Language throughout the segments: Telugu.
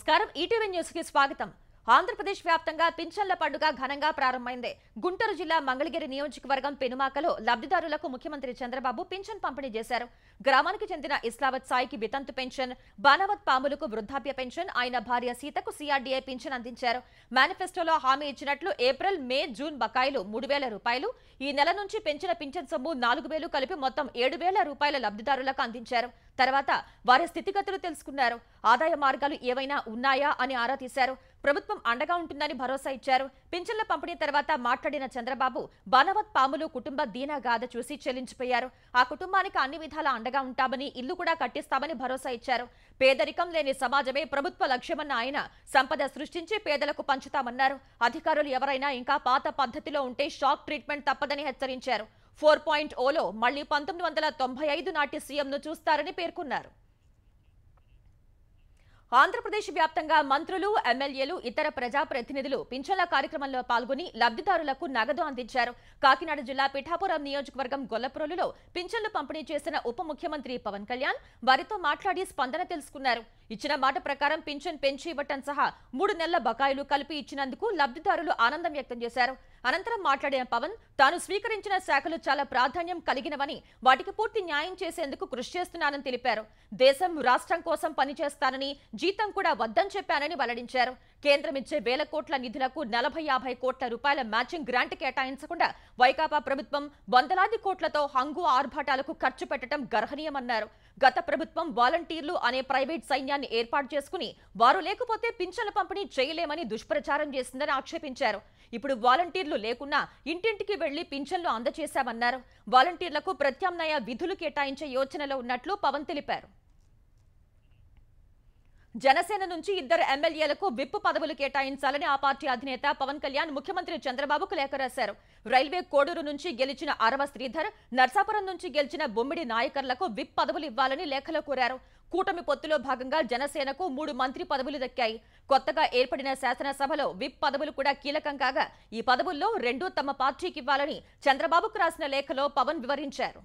నమస్కారం ఈటీవీ న్యూస్ కి స్వాగతం. ఆంధ్రప్రదేశ్ వ్యాప్తంగా పింఛన్ల పండుగ ఘనంగా ప్రారంభమైంది. గుంటూరు జిల్లా మంగళగిరి నియోజకవర్గం పెనుమాకలో లబ్ధిదారులకు ముఖ్యమంత్రి చంద్రబాబు పింఛన్ పంపిణీ చేశారు. గ్రామానికి చెందిన ఇస్లావత్ సాయికి వితంతు పెన్షన్, బానావత్ పాములకు వృద్ధాప్య పెన్షన్, ఆయన భార్య సీతకు సిఆర్డీఏ పింఛన్ అందించారు. మేనిఫెస్టోలో హామీ ఇచ్చినట్లు ఏప్రిల్, మే, జూన్ బకాయిలు 3,000 రూపాయలు, ఈ నెల నుంచి పెంచిన పింఛన్ సొమ్ము 4,000 కలిపి మొత్తం 7,000 రూపాయల లబ్ధిదారులకు అందించారు. తర్వాత వారి స్థితిగతులు తెలుసుకున్నారు. ఆదాయ మార్గాలు ఏవైనా ఉన్నాయా అని ఆరా తీశారు. ప్రభుత్వం అండగా ఉంటుందని భరోసా ఇచ్చారు. పింఛన్ల పంపిణీ తర్వాత మాట్లాడిన చంద్రబాబు బానావత్ పాములు కుటుంబ దీనగాథ చూసి చెల్లించిపోయారు. ఆ కుటుంబానికి అన్ని విధాలా అండగా ఉంటామని, ఇల్లు కూడా కట్టిస్తామని భరోసా ఇచ్చారు. పేదరికం లేని సమాజమే ప్రభుత్వ లక్ష్యమన్న ఆయన సంపద సృష్టించి పేదలకు పంచుతామన్నారు. అధికారులు ఎవరైనా ఇంకా పాత పద్ధతిలో ఉంటే షాక్ ట్రీట్మెంట్ తప్పదని హెచ్చరించారు. 4.0లో మళ్లీ 1995 నాటి సీఎంను చూస్తారని పేర్కొన్నారు. ఆంధ్రప్రదేశ్ వ్యాప్తంగా మంత్రులు, ఎమ్మెల్యేలు, ఇతర ప్రజాప్రతినిధులు పింఛన్ల కార్యక్రమంలో పాల్గొని లబ్ధిదారులకు నగదు అందించారు. కాకినాడ జిల్లా పిఠాపురం నియోజకవర్గం గొల్లప్రోలులో పింఛన్లు పంపిణీ చేసిన ఉప ముఖ్యమంత్రి పవన్ కళ్యాణ్ వారితో మాట్లాడి స్పందన తెలుసుకున్నారు. ఇచ్చిన మాట ప్రకారం పింఛన్ పెంచి ఇవ్వటం సహా 3 నెలల బకాయిలు కలిపి ఇచ్చినందుకు లబ్ధిదారులు ఆనందం వ్యక్తం చేశారు. అనంతరం మాట్లాడిన పవన్ తాను స్వీకరించిన శాఖలు చాలా ప్రాధాన్యం కలిగినవని, వాటికి పూర్తి న్యాయం చేసేందుకు కృషి చేస్తున్నానని తెలిపారు. దేశం, రాష్ట్రం కోసం పనిచేస్తానని, జీతం కూడా వద్దని చెప్పానని వెల్లడించారు. కేంద్రం ఇచ్చే 1,000 కోట్ల నిధులకు 40-50 కోట్ల రూపాయల మ్యాచింగ్ గ్రాంట్ కేటాయించకుండా వైకాపా ప్రభుత్వం వందలాది కోట్లతో హంగు ఆర్భాటాలకు ఖర్చు పెట్టడం గర్హనీయమన్నారు. గత ప్రభుత్వం వాలంటీర్లు అనే ప్రైవేట్ సైన్యాన్ని ఏర్పాటు చేసుకుని వారు లేకపోతే పింఛన్ల పంపిణీ చేయలేమని దుష్ప్రచారం చేసిందని ఆక్షేపించారు. ఇప్పుడు వాలంటీర్లు లేకున్నా ఇంటింటికి వెళ్లి పింఛన్లు అందజేశామన్నారు. వాలంటీర్లకు ప్రత్యామ్నాయ విధులు కేటాయించే యోచనలో ఉన్నట్లు పవన్ తెలిపారు. జనసేన నుంచి 2 ఎమ్మెల్యేలకు విప్ పదవులు కేటాయించాలని ఆ పార్టీ అధినేత పవన్ కళ్యాణ్ ముఖ్యమంత్రి చంద్రబాబుకు లేఖ రాశారు. రైల్వే కోడూరు నుంచి గెలిచిన అరవ శ్రీధర్, నర్సాపురం నుంచి గెలిచిన బొమ్మిడి నాయకర్లకు విప్ పదవులు ఇవ్వాలని లేఖలో కోరారు. కూటమి పొత్తులో భాగంగా జనసేనకు 3 మంత్రి పదవులు దక్కాయి. కొత్తగా ఏర్పడిన శాసనసభలో విప్ పదవులు కూడా కీలకం కాగా ఈ పదవుల్లో 2 తమ పార్టీకి ఇవ్వాలని చంద్రబాబుకు రాసిన లేఖలో పవన్ వివరించారు.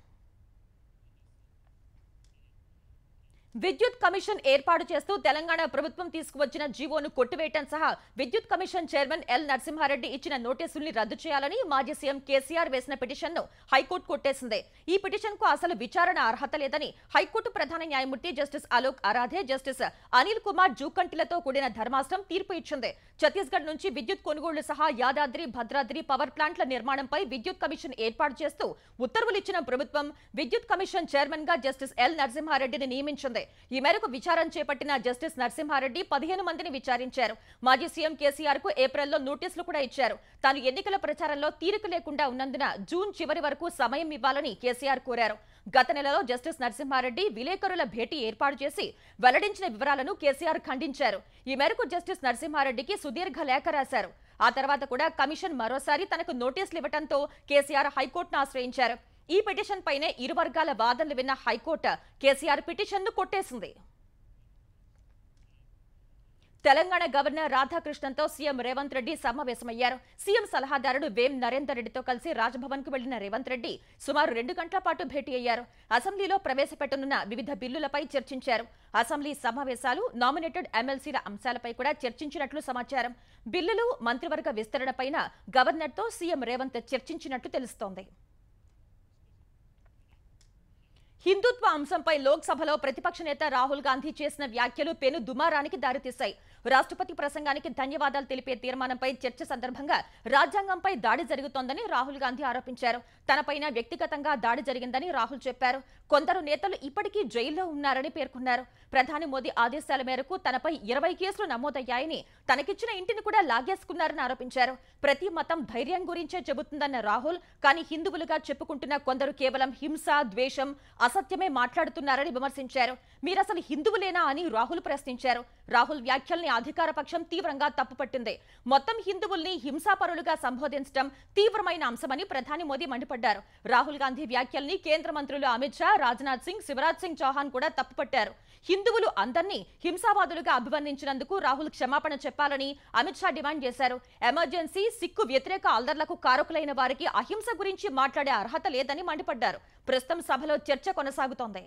విద్యుత్ కమిషన్ ఏర్పాటు చేస్తూ తెలంగాణ ప్రభుత్వం తీసుకువచ్చిన జీవోను కొట్టివేయటం సహా విద్యుత్ కమిషన్ చైర్మన్ ఎల్ నరసింహారెడ్డి ఇచ్చిన నోటీసుల్ని రద్దు చేయాలని మాజీ సీఎం కేసీఆర్ వేసిన పిటిషన్ను హైకోర్టు కొట్టేసింది. ఈ పిటిషన్కు అసలు విచారణ అర్హత లేదని హైకోర్టు ప్రధాన న్యాయమూర్తి జస్టిస్ అలోక్ అరాధే, జస్టిస్ అనిల్ కుమార్ జూకంటిలతో కూడిన ధర్మాసనం తీర్పు ఇచ్చింది. ఛత్తీస్గఢ్ నుంచి విద్యుత్ కొనుగోళ్లు సహా యాదాద్రి, భద్రాద్రి పవర్ ప్లాంట్ల నిర్మాణంపై విద్యుత్ కమిషన్ ఏర్పాటు చేస్తూ ఉత్తర్వులు ఇచ్చిన ప్రభుత్వం విద్యుత్ కమిషన్ చైర్మన్ గా జస్టిస్ ఎల్ నరసింహారెడ్డిని నియమించింది. ఈ మేరకు విచారణ చేపట్టిన జస్టిస్ నరసింహారెడ్డి 15 మందిని విచారించారు. మాజీ సీఎం కేసీఆర్ కు ఏప్రిల్లో నోటీసులు కూడా ఇచ్చారు. తాను ఎన్నికల ప్రచారంలో తీరిక లేకుండా ఉన్నందున జూన్ చివరి వరకు సమయం ఇవ్వాలని కేసీఆర్ కోరారు. గత నెలలో జస్టిస్ నరసింహారెడ్డి విలేకరుల భేటీ ఏర్పాటు చేసి వెల్లడించిన వివరాలను కేసీఆర్ ఖండించారు. ఈ మేరకు జస్టిస్ నరసింహారెడ్డికి సుదీర్ఘ లేఖ రాశారు. ఆ తర్వాత కూడా కమిషన్ మరోసారి తనకు నోటీసులు ఇవ్వడంతో కేసీఆర్ హైకోర్టును ఆశ్రయించారు. ఈ పిటిషన్ పైనే ఇరు వర్గాల వాదనలు విన్న హైకోర్టు కేసీఆర్ పిటిషన్ను కొట్టేసింది. తెలంగాణ గవర్నర్ రాధాకృష్ణన్తో సీఎం రేవంత్ రెడ్డి సమావేశమయ్యారు. సీఎం సలహాదారుడు వేం నరేందర్ రెడ్డితో కలిసి రాజ్భవన్ కు వెళ్లిన రేవంత్ రెడ్డి సుమారు 2 గంటల పాటు భేటీ అయ్యారు. అసెంబ్లీలో ప్రవేశపెట్టనున్న వివిధ బిల్లులపై చర్చించారు. అసెంబ్లీ సమావేశాలు, నామినేటెడ్ ఎమ్మెల్సీల అంశాలపై కూడా చర్చించినట్లు సమాచారం. బిల్లులు, మంత్రివర్గ విస్తరణపైన గవర్నర్తో సీఎం రేవంత్ చర్చించినట్లు తెలుస్తోంది. హిందుత్వ అంశంపై లోక్సభలో ప్రతిపక్ష నేత రాహుల్ గాంధీ చేసిన వ్యాఖ్యలు పెను దుమారానికి దారితీశాయి. రాష్ట్రపతి ప్రసంగానికి ధన్యవాదాలు తెలిపే తీర్మానంపై చర్చ సందర్భంగా రాజ్యాంగంపై దాడి జరుగుతోందని రాహుల్ గాంధీ ఆరోపించారు. తనపైన వ్యక్తిగతంగా దాడి జరిగిందని రాహుల్ చెప్పారు. కొందరు నేతలు ఇప్పటికీ జైల్లో ఉన్నారని పేర్కొన్నారు. ప్రధాని మోదీ ఆదేశాల మేరకు తనపై 20 కేసులు నమోదయ్యాయని, తనకిచ్చిన ఇంటిని కూడా లాగేసుకున్నారని ఆరోపించారు. ప్రతి మతం ధైర్యం గురించే చెబుతుందన్న రాహుల్, కానీ హిందువులుగా చెప్పుకుంటున్న కొందరు కేవలం హింస, ద్వేషం, అసత్యమే మాట్లాడుతున్నారని విమర్శించారు. మీరసలు హిందువులేనా అని రాహుల్ ప్రశ్నించారు. రాహుల్ వ్యాఖ్యల్ని అధికార పక్షం తీవ్రంగా తప్పుపట్టింది. మొత్తం హిందువుల్ని హింసాపరులుగా సంబోధించడం తీవ్రమైన అంశమని ప్రధాని మోదీ మండిపడ్డారు. రాహుల్ గాంధీ వ్యాఖ్యల్ని కేంద్ర మంత్రులు అమిత్ షా, రాజ్నాథ్ సింగ్, శివరాజ్ సింగ్ చౌహాన్ కూడా తప్పుపట్టారు. హిందువులు అందరినీ హింసావాదులుగా అభివర్ణించినందుకు రాహుల్ క్షమాపణ చెప్పాలని అమిత్ షా డిమాండ్ చేశారు. ఎమర్జెన్సీ, సిక్కు వ్యతిరేక అల్లర్లకు కారకులైన వారికి అహింస గురించి మాట్లాడే అర్హత లేదని మండిపడ్డారు. ప్రస్తుతం సభలో చర్చ కొనసాగుతోంది.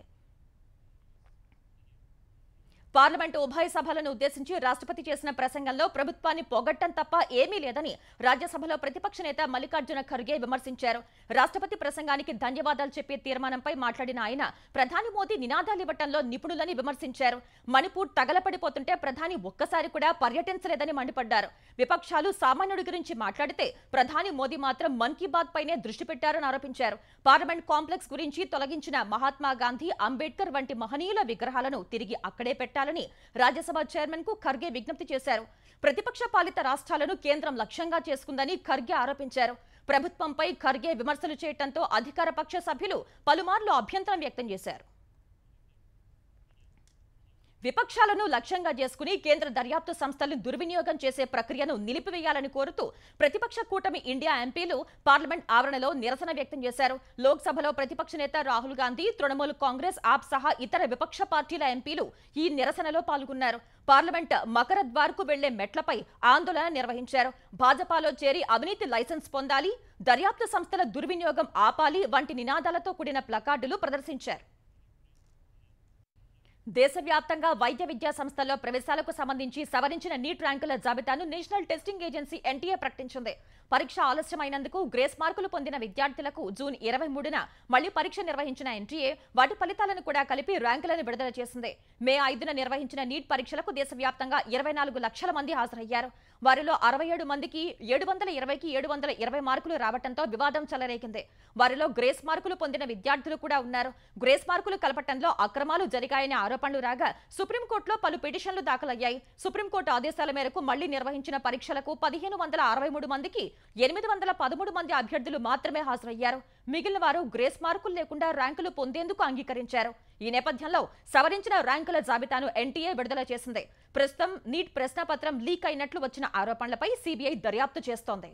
పార్లమెంటు ఉభయ సభలను ఉద్దేశించి రాష్ట్రపతి చేసిన ప్రసంగంలో ప్రభుత్వాన్ని పొగట్టం తప్ప ఏమీ లేదని రాజ్యసభలో ప్రతిపక్ష నేత మల్లికార్జున ఖర్గే విమర్శించారు. రాష్ట్రపతి ప్రసంగానికి ధన్యవాదాలు చెప్పే తీర్మానంపై మాట్లాడిన ఆయన ప్రధాని మోదీ నినాదాలివ్వటంలో నిపుణులని విమర్శించారు. మణిపూర్ తగలపడిపోతుంటే ప్రధాని ఒక్కసారి కూడా పర్యటించలేదని మండిపడ్డారు. విపక్షాలు సామాన్యుడి గురించి మాట్లాడితే ప్రధాని మోదీ మాత్రం మన్ కీ బాత్ పైనే దృష్టి పెట్టారని ఆరోపించారు. పార్లమెంట్ కాంప్లెక్స్ గురించి తొలగించిన మహాత్మా గాంధీ, అంబేద్కర్ వంటి మహనీయుల విగ్రహాలను తిరిగి అక్కడే పెట్టాలని రాజ్యసభ చైర్మన్ కు ఖర్గే విజ్ఞప్తి చేశారు. ప్రతిపక్ష పాలిత రాష్ట్రాలను కేంద్రం లక్ష్యంగా చేసుకుందని ఖర్గే ఆరోపించారు. ప్రభుత్వంపై ఖర్గే విమర్శలు చేయడంతో అధికార పక్ష సభ్యులు పలుమార్లు అభ్యంతరం వ్యక్తం చేశారు. విపక్షాలను లక్ష్యంగా చేసుకుని కేంద్ర దర్యాప్తు సంస్థలను దుర్వినియోగం చేసే ప్రక్రియను నిలిపివేయాలని కోరుతూ ప్రతిపక్ష కూటమి ఇండియా ఎంపీలు పార్లమెంట్ ఆవరణలో నిరసన వ్యక్తం చేశారు. లోక్సభలో ప్రతిపక్ష నేత రాహుల్ గాంధీ, తృణమూల్ కాంగ్రెస్, ఆప్ సహా ఇతర విపక్ష పార్టీల ఎంపీలు ఈ నిరసనలో పాల్గొన్నారు. పార్లమెంట్ మకర ద్వార్కు వెళ్లే మెట్లపై ఆందోళన నిర్వహించారు. భాజపాలో చేరి అవినీతి లైసెన్స్ పొందాలి, దర్యాప్తు సంస్థల దుర్వినియోగం ఆపాలి వంటి నినాదాలతో కూడిన ప్లకార్డులు ప్రదర్శించారు. దేశవ్యాప్తంగా వైద్య విద్యా సంస్థల్లో ప్రవేశాలకు సంబంధించి సవరించిన నీట్ ర్యాంకుల జాబితాను నేషనల్ టెస్టింగ్ ఏజెన్సీ ఎన్టీఏ ప్రకటించింది. పరీక్ష ఆలస్యమైనందుకు గ్రేస్ మార్కులు పొందిన విద్యార్థులకు జూన్ 23న మళ్లీ పరీక్ష నిర్వహించిన ఎన్టీఏ వాటి ఫలితాలను కూడా కలిపి ర్యాంకులను విడుదల చేసింది. మే 5న నిర్వహించిన నీట్ పరీక్షలకు దేశవ్యాప్తంగా 24 లక్షల మంది హాజరయ్యారు. వారిలో 67 మందికి 720కి 720 మార్కులు రావడంతో వివాదం చెలరేగింది. వారిలో గ్రేస్ మార్కులు పొందిన విద్యార్థులు కూడా ఉన్నారు. గ్రేస్ మార్కులు కలపటంలో అక్రమాలు జరిగాయనే ఆరోపణలు రాగా సుప్రీంకోర్టులో పలు పిటిషన్లు దాఖలయ్యాయి. సుప్రీంకోర్టు ఆదేశాల మేరకు మళ్లీ నిర్వహించిన పరీక్షలకు 1563 మందికి 813 మంది అభ్యర్థులు మాత్రమే హాజరయ్యారు. మిగిలిన వారు గ్రేస్ మార్కులు లేకుండా ర్యాంకులు పొందేందుకు అంగీకరించారు. ఈ నేపథ్యంలో సవరించిన ర్యాంకుల జాబితాను ఎన్టీఏ విడుదల చేసింది. ప్రస్తుతం నీట్ ప్రశ్నపత్రం లీక్ అయినట్లు వచ్చిన ఆరోపణలపై సీబీఐ దర్యాప్తు చేస్తోంది.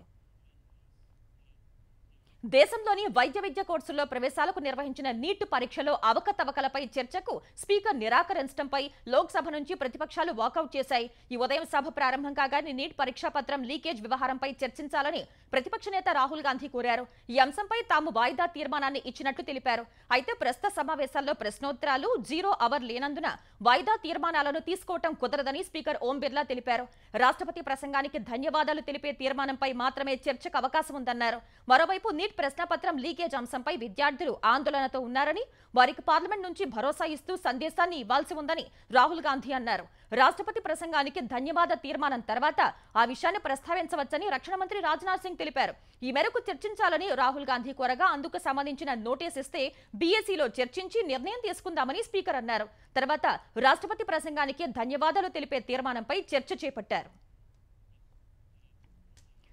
దేశంలోని వైద్య విద్య కోర్సుల్లో ప్రవేశాలకు నిర్వహించిన నీట్ పరీక్షలో అవకతవకలపై చర్చకు స్పీకర్ నిరాకరించడంపై లోక్సభ నుంచి ప్రతిపక్షాలు వాకౌట్ చేశాయి. ఈ ఉదయం సభ ప్రారంభం కాగానే నీట్ పరీక్షా పత్రం లీకేజ్ వ్యవహారంపై చర్చించాలని ప్రతిపక్ష నేత రాహుల్ గాంధీ కోరారు. ఈ అంశంపై తాము వాయిదా తీర్మానాన్ని ఇచ్చినట్లు తెలిపారు. అయితే ప్రస్తుత సమావేశాల్లో ప్రశ్నోత్తరాలు 0 అవర్ లేనందున వాయిదా తీర్మానాలను తీసుకోవటం కుదరదని స్పీకర్ ఓం బిర్లా తెలిపారు. రాష్ట్రపతి ప్రసంగానికి ధన్యవాదాలు తెలిపే తీర్మానంపై మాత్రమే చర్చకు అవకాశం ఉందన్నారు. మరోవైపు నీట్ ప్రశ్నపత్రం లీకేజ్ అంశంపై విద్యార్థులు ఆందోళనతో ఉన్నారని, వారికి పార్లమెంట్ నుంచి భరోసా ఇస్తూ సందేశాన్ని ఇవ్వాల్సి ఉందని రాహుల్ గాంధీ అన్నారు. రాష్ట్రపతి ప్రసంగానికి ధన్యవాద తీర్మానం తర్వాత ఆ విషయాన్ని ప్రస్తావించవచ్చని రక్షణ మంత్రి రాజ్నాథ్ సింగ్ తెలిపారు. ఈ మేరకు చర్చించాలని రాహుల్ గాంధీ కోరగా అందుకు సంబంధించిన నోటీస్ ఇస్తే బీఏసీలో చర్చించి నిర్ణయం తీసుకుందామని స్పీకర్ అన్నారు. తర్వాత రాష్ట్రపతి ప్రసంగానికి ధన్యవాదాలు తెలిపే తీర్మానంపై చర్చ చేపట్టారు.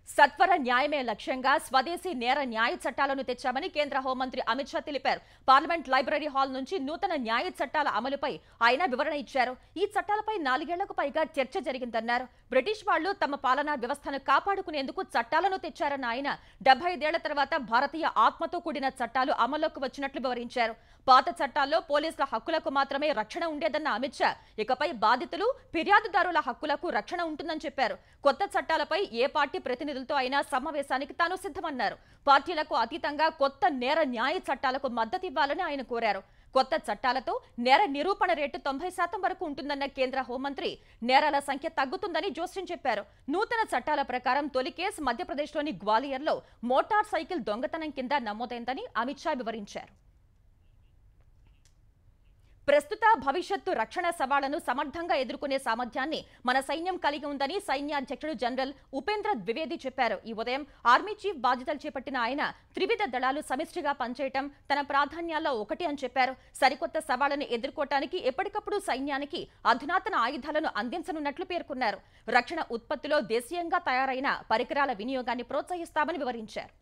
సత్వర న్యాయమే లక్ష్యంగా స్వదేశీ నేర న్యాయ చట్టాలను తెచ్చామని కేంద్ర హోంమంత్రి అమిత్ షా తెలిపారు. పార్లమెంట్ లైబ్రరీ హాల్ నుంచి నూతన న్యాయ చట్టాల అమలుపై ఆయన వివరణ ఇచ్చారు. ఈ చట్టాలపై 4 ఏళ్లకు పైగా చర్చ జరిగిందన్నారు. బ్రిటిష్ వాళ్లు తమ పాలనా వ్యవస్థను కాపాడుకునేందుకు చట్టాలను తెచ్చారన్న ఆయన 75 ఏళ్ల తర్వాత భారతీయ ఆత్మతో కూడిన చట్టాలు అమల్లోకి వచ్చినట్లు వివరించారు. పాత చట్టాల్లో పోలీసుల హక్కులకు మాత్రమే రక్షణ ఉండేదన్న అమిత్ షా ఇకపై బాధితులు, ఫిర్యాదుదారుల హక్కులకు రక్షణ ఉంటుందని చెప్పారు. కొత్త చట్టాలపై ఏ పార్టీ ప్రతినిధులతో అయినా సమావేశానికి తాను సిద్ధమన్నారు. పార్టీలకు అతీతంగా కొత్త నేర న్యాయ చట్టాలకు మద్దతు ఇవ్వాలని ఆయన కోరారు. కొత్త చట్టాలతో నేర నిరూపణ రేటు 90% వరకు ఉంటుందన్న కేంద్ర హోంమంత్రి నేరాల సంఖ్య తగ్గుతుందని జోస్యం చెప్పారు. నూతన చట్టాల ప్రకారం తొలి కేసు మధ్యప్రదేశ్లోని గ్వాలియర్లో మోటార్ సైకిల్ దొంగతనం కింద నమోదైందని అమిత్ షా వివరించారు. ప్రస్తుత భవిష్యత్తు రక్షణ సవాళ్లను సమర్థంగా ఎదుర్కొనే సామర్థ్యాన్ని మన సైన్యం కలిగి ఉందని సైన్యాధ్యక్షుడు జనరల్ ఉపేంద్ర ద్వివేది చెప్పారు. ఈ ఉదయం ఆర్మీ చీఫ్ బాధ్యతలు చేపట్టిన ఆయన త్రివిధ దళాలు సమిష్టిగా పనిచేయటం తన ప్రాధాన్యాల్లో ఒకటి అని చెప్పారు. సరికొత్త సవాళ్లను ఎదుర్కోవటానికి ఎప్పటికప్పుడు సైన్యానికి అధునాతన ఆయుధాలను అందించనున్నట్లు పేర్కొన్నారు. రక్షణ ఉత్పత్తిలో దేశీయంగా తయారైన పరికరాల వినియోగాన్ని ప్రోత్సహిస్తామని వివరించారు.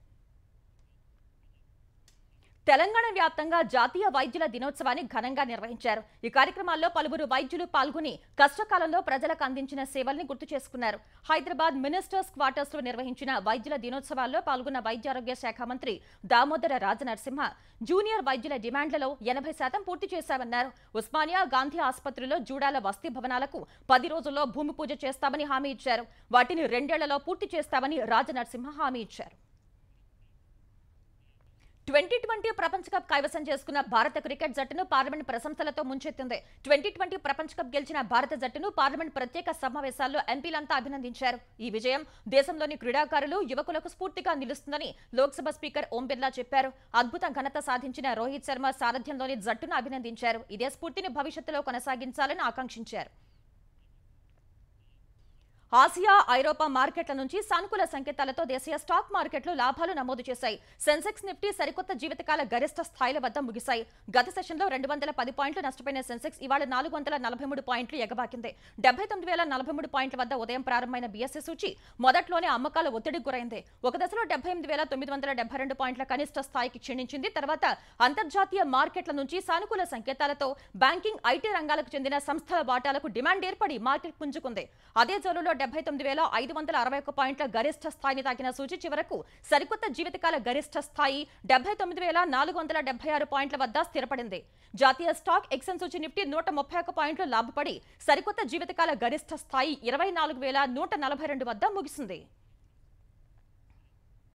తెలంగాణ వ్యాప్తంగా జాతీయ వైద్యుల దినోత్సవాన్ని ఘనంగా నిర్వహించారు. ఈ కార్యక్రమాల్లో పలువురు వైద్యులు పాల్గొని కష్టకాలంలో ప్రజలకు అందించిన సేవల్ని గుర్తు చేసుకున్నారు. హైదరాబాద్ మినిస్టర్స్ క్వార్టర్స్ లో నిర్వహించిన వైద్యుల దినోత్సవాల్లో పాల్గొన్న వైద్యారోగ్య శాఖ మంత్రి దామోదర రాజనరసింహ జూనియర్ వైద్యుల డిమాండ్లలో 80% పూర్తి చేశామన్నారు. ఉస్మానియా, గాంధీ ఆసుపత్రిలో జూడాల వసతి భవనాలకు 10 రోజుల్లో భూమి పూజ చేస్తామని హామీ ఇచ్చారు. వాటిని 2 ఏళ్లలో పూర్తి చేస్తామని రాజనరసింహ హామీ ఇచ్చారు. 2020 ప్రపంచ కప్ కైవసం చేసుకున్న భారత క్రికెట్ జట్టును పార్లమెంట్ ప్రశంసలతో ముంచెత్తింది. 2020 ప్రపంచ కప్ గెలిచిన భారత జట్టును పార్లమెంట్ ప్రత్యేక సమావేశాల్లో ఎంపీలంతా అభినందించారు. ఈ విజయం దేశంలోని క్రీడాకారులు, యువకులకు స్ఫూర్తిగా నిలుస్తుందని లోక్సభ స్పీకర్ ఓం బిర్లా చెప్పారు. అద్భుత ఘనత సాధించిన రోహిత్ శర్మ సారథ్యంలోని జట్టును అభినందించారు. ఇదే స్ఫూర్తిని భవిష్యత్తులో కొనసాగించాలని ఆకాంక్షించారు. ఆసియా, ఐరోపా మార్కెట్ల నుంచి సానుకూల సంకేతాలతో దేశీయ స్టాక్ మార్కెట్లు లాభాలు నమోదు చేశాయి. సెన్సెక్స్, నిఫ్టీ సరికొత్త జీవితకాల గరిష్ట స్థాయిల వద్ద ముగిశాయి. గత సెషన్లో 210 పాయింట్లు నష్టపోయిన సెన్సెక్స్ ఇవాళ 443 పాయింట్లు ఎగబాకింది. 79,043 పాయింట్ల వద్ద ఉదయం ప్రారంభమైన బీఎస్ఈ సూచి మొదట్లోనే అమ్మకాల ఒత్తిడికి గురైంది. ఒక దశలో 78,972 పాయింట్ల కనిష్ట స్థాయికి క్షీణించింది. తర్వాత అంతర్జాతీయ మార్కెట్ల నుంచి సానుకూల సంకేతాలతో బ్యాంకింగ్, ఐటీ రంగాలకు చెందిన సంస్థల వాటాలకు డిమాండ్ ఏర్పడి మార్కెట్ పుంజుకుంది. అదే జోలులో 79,561 పాయింట్ల గరిష్ట స్థాయిని తాకిన సూచి చివరకు సరికొత్త జీవితకాల గరిష్ట స్థాయి 79,476 పాయింట్ల వద్ద స్థిరపడింది. జాతీయ స్టాక్ ఎక్స్చేంజ్ సూచి నిఫ్టీ 131 పాయింట్లు లాభపడి సరికొత్త జీవితకాల గరిష్ట స్థాయి 24,142 వద్ద ముగిసింది.